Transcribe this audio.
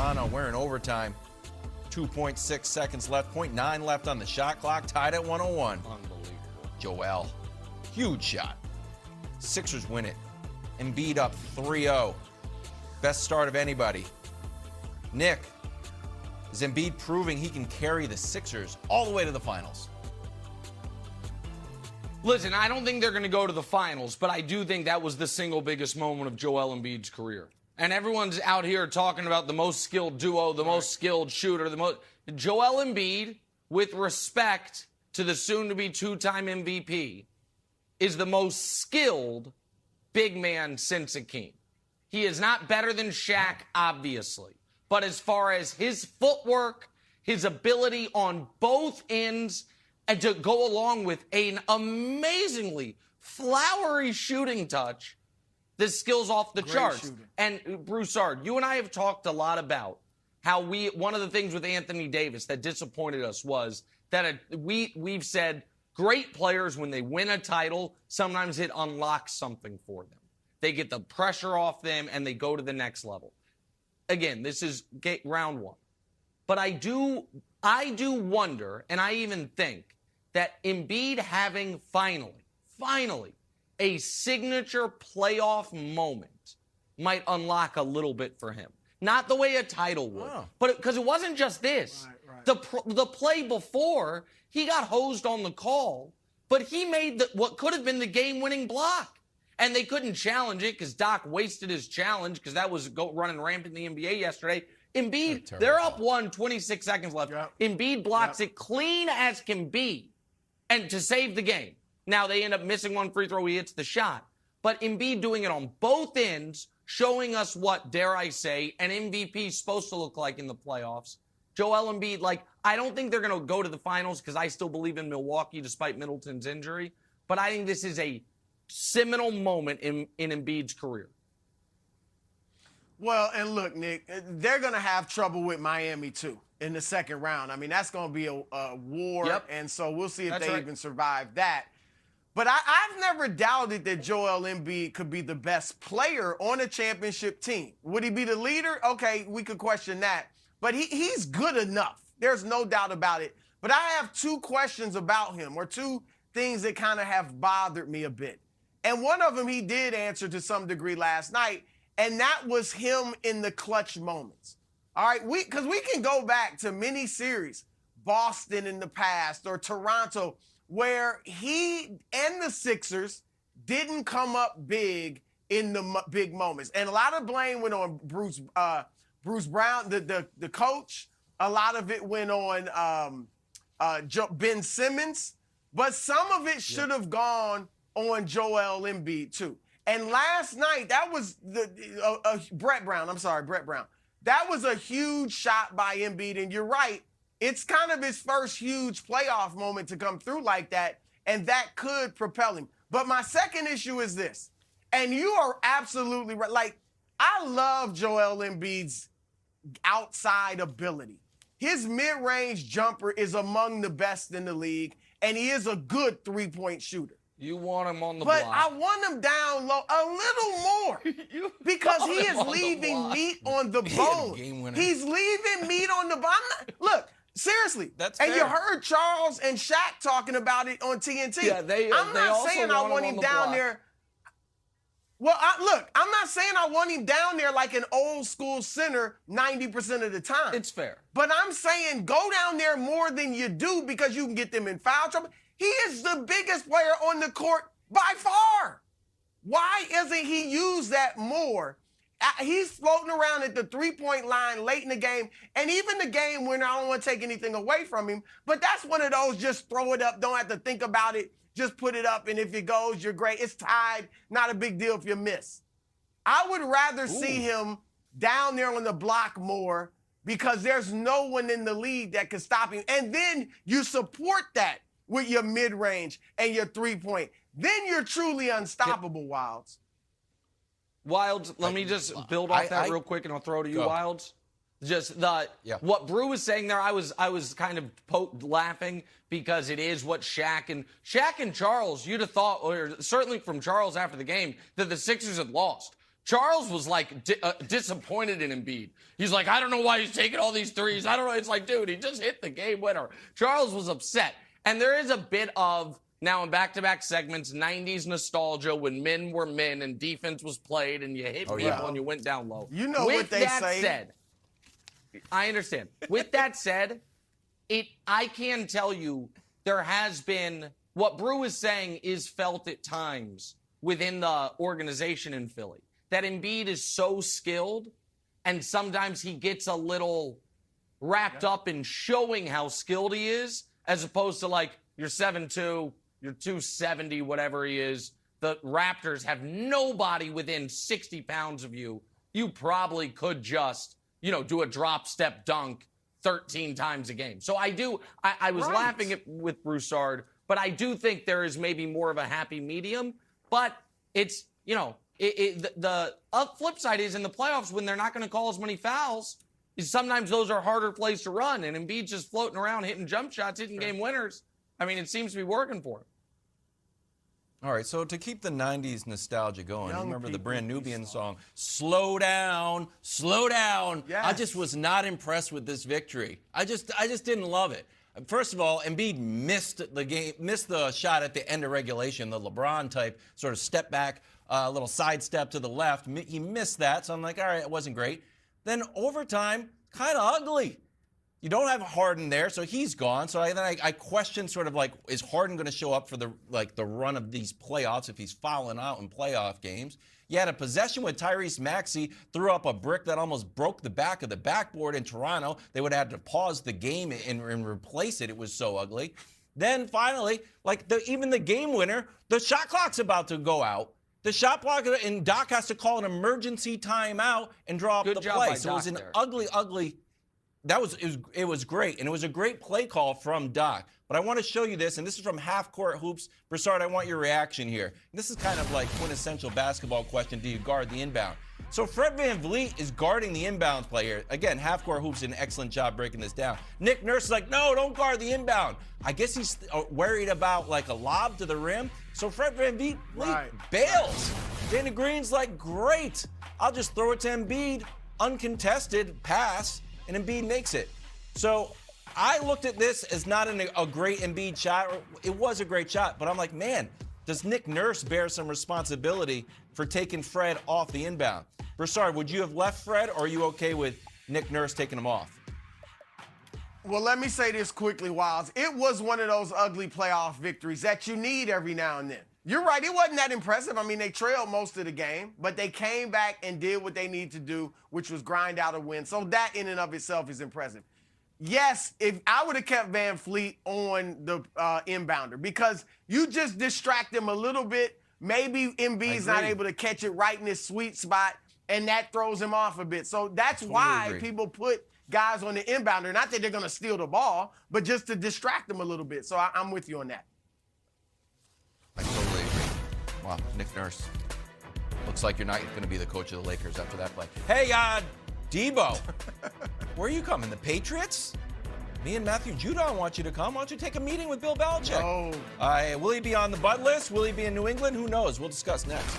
Toronto. We're in overtime. 2.6 seconds left. 0.9 left on the shot clock. Tied at 101. Unbelievable. Joel. Huge shot. Sixers win it. Embiid up 3-0. Best start of anybody. Nick, is Embiid proving he can carry the Sixers all the way to the finals? Listen, I don't think they're going to go to the finals, but I do think that was the single biggest moment of Joel Embiid's career. And everyone's out here talking about the most skilled duo, the most skilled shooter, Joel Embiid, with respect to the soon-to-be two-time MVP, is the most skilled big man since Akeem. He is not better than Shaq, obviously. But as far as his footwork, his ability on both ends, and to go along with an amazingly flowery shooting touch, the skill's off the charts. Shooting. And Broussard, you and I have talked a lot about how one of the things with Anthony Davis that disappointed us was that we've said great players, when they win a title, sometimes it unlocks something for them. They get the pressure off them and they go to the next level. Again, this is round one. But I do wonder, and I even think, that Embiid having finally, a signature playoff moment might unlock a little bit for him. Not the way a title would, but because it wasn't just this. Right. The play before, he got hosed on the call, but he made what could have been the game-winning block. And they couldn't challenge it because Doc wasted his challenge because that was running rampant in the NBA yesterday. Embiid, they're up 26 seconds left. Yep. Embiid blocks it clean as can be and to save the game. Now they end up missing one free throw. He hits the shot. But Embiid doing it on both ends, showing us what, dare I say, an MVP is supposed to look like in the playoffs. Joel Embiid, I don't think they're going to go to the finals because I still believe in Milwaukee despite Middleton's injury. But I think this is a seminal moment in Embiid's career. Well, and look, Nick, they're going to have trouble with Miami, too, in the second round. I mean, that's going to be a war, and so we'll see if they even survive that. But I've never doubted that Joel Embiid could be the best player on a championship team. Would he be the leader? Okay, we could question that. But he's good enough. There's no doubt about it. But I have two questions about him, or two things that kind of have bothered me a bit. And one of them he did answer to some degree last night, and that was him in the clutch moments. All right, because we can go back to many series, Boston in the past or Toronto, where he and the Sixers didn't come up big in the big moments. And a lot of blame went on Bruce Brown, the coach. A lot of it went on Ben Simmons. But some of it should have gone on Joel Embiid, too. And last night, that was Brett Brown. That was a huge shot by Embiid. And you're right, it's kind of his first huge playoff moment to come through like that, and that could propel him. But my second issue is this, and you are absolutely right. I love Joel Embiid's outside ability. His mid-range jumper is among the best in the league, and he is a good three-point shooter. You want him on the block. But I want him down low a little more because he is leaving meat on the bone. He's leaving meat on the bone. Look, seriously. And you heard Charles and Shaq talking about it on TNT. Yeah, I'm not saying I want him down there. Well, I'm not saying I want him down there like an old school center 90% of the time. It's fair. But I'm saying go down there more than you do because you can get them in foul trouble. He is the biggest player on the court by far. Why isn't he used that more? He's floating around at the three-point line late in the game, and even the game when I don't want to take anything away from him, but that's one of those just throw it up, don't have to think about it, just put it up, and if it goes, you're great. It's tied, not a big deal if you miss. I would rather see him down there on the block more because there's no one in the league that can stop him, and then you support that with your mid-range and your three-point. Then you're truly unstoppable, Wilds. Wilds, let me just build off that real quick, and I'll throw to you, Wilds. Just what Brew was saying there, I was kind of laughing because it is what Shaq and Charles, you'd have thought, or certainly from Charles after the game, that the Sixers had lost. Charles was like disappointed in Embiid. He's like, I don't know why he's taking all these threes. I don't know. It's like, dude, he just hit the game winner. Charles was upset. And there is a bit of, now in back-to-back segments, 90s nostalgia when men were men and defense was played and you hit people and you went down low. You know what they say. Said, I understand. With that said, I can tell you there has been, what Brew is saying is felt at times within the organization in Philly. That Embiid is so skilled, and sometimes he gets a little wrapped up in showing how skilled he is, as opposed to like, you're 7'2", you're 270, whatever he is. The Raptors have nobody within 60 pounds of you. You probably could just, do a drop step dunk 13 times a game. So I was laughing with Broussard, but I do think there is maybe more of a happy medium. But it's, the flip side is in the playoffs when they're not going to call as many fouls, is sometimes those are harder plays to run. And Embiid's just floating around, hitting jump shots, hitting game winners. I mean, it seems to be working for him. All right, so to keep the 90s nostalgia going, you remember the brand Nubian song, Slow Down, Slow Down. Yes. I just was not impressed with this victory. I just didn't love it. First of all, Embiid missed the shot at the end of regulation, the LeBron type sort of step back, little side step to the left. He missed that, so I'm like, all right, it wasn't great. Then overtime, kind of ugly. You don't have Harden there, so he's gone. So I question sort of like, is Harden going to show up for the run of these playoffs if he's fouling out in playoff games? You had a possession with Tyrese Maxey, threw up a brick that almost broke the back of the backboard in Toronto. They would have had to pause the game and replace it. It was so ugly. Then finally, even the game winner, the shot clock's about to go out. The shot clock, and Doc has to call an emergency timeout and draw up the play. So it was an ugly. It was great, and it was a great play call from Doc. But I want to show you this, and this is from Half Court Hoops. Broussard, I want your reaction here. This is kind of like quintessential basketball question: do you guard the inbound? So Fred VanVleet is guarding the inbound play here. Again, Half Court Hoops did an excellent job breaking this down. Nick Nurse is like, no, don't guard the inbound. I guess he's worried about like a lob to the rim. So Fred VanVleet bails. Danny Green's like, great. I'll just throw it to Embiid. Uncontested pass. And Embiid makes it. So I looked at this as not a great Embiid shot. It was a great shot, but I'm like, man, does Nick Nurse bear some responsibility for taking Fred off the inbound? Broussard, would you have left Fred, or are you okay with Nick Nurse taking him off? Well, let me say this quickly, Wiles. It was one of those ugly playoff victories that you need every now and then. You're right, it wasn't that impressive. I mean, they trailed most of the game, but they came back and did what they needed to do, which was grind out a win. So that in and of itself is impressive. Yes, if I would have kept VanVleet on the inbounder, because you just distract him a little bit. Maybe Embiid's not able to catch it right in his sweet spot, and that throws him off a bit. So that's why people put guys on the inbounder. Not that they're going to steal the ball, but just to distract them a little bit. So I'm with you on that. I totally agree. Wow, Nick Nurse. Looks like you're not going to be the coach of the Lakers after that play. Hey, Debo, where are you coming? The Patriots? Me and Matthew Judon want you to come. Why don't you take a meeting with Bill Belichick? No. Will he be on the Bud list? Will he be in New England? Who knows? We'll discuss next.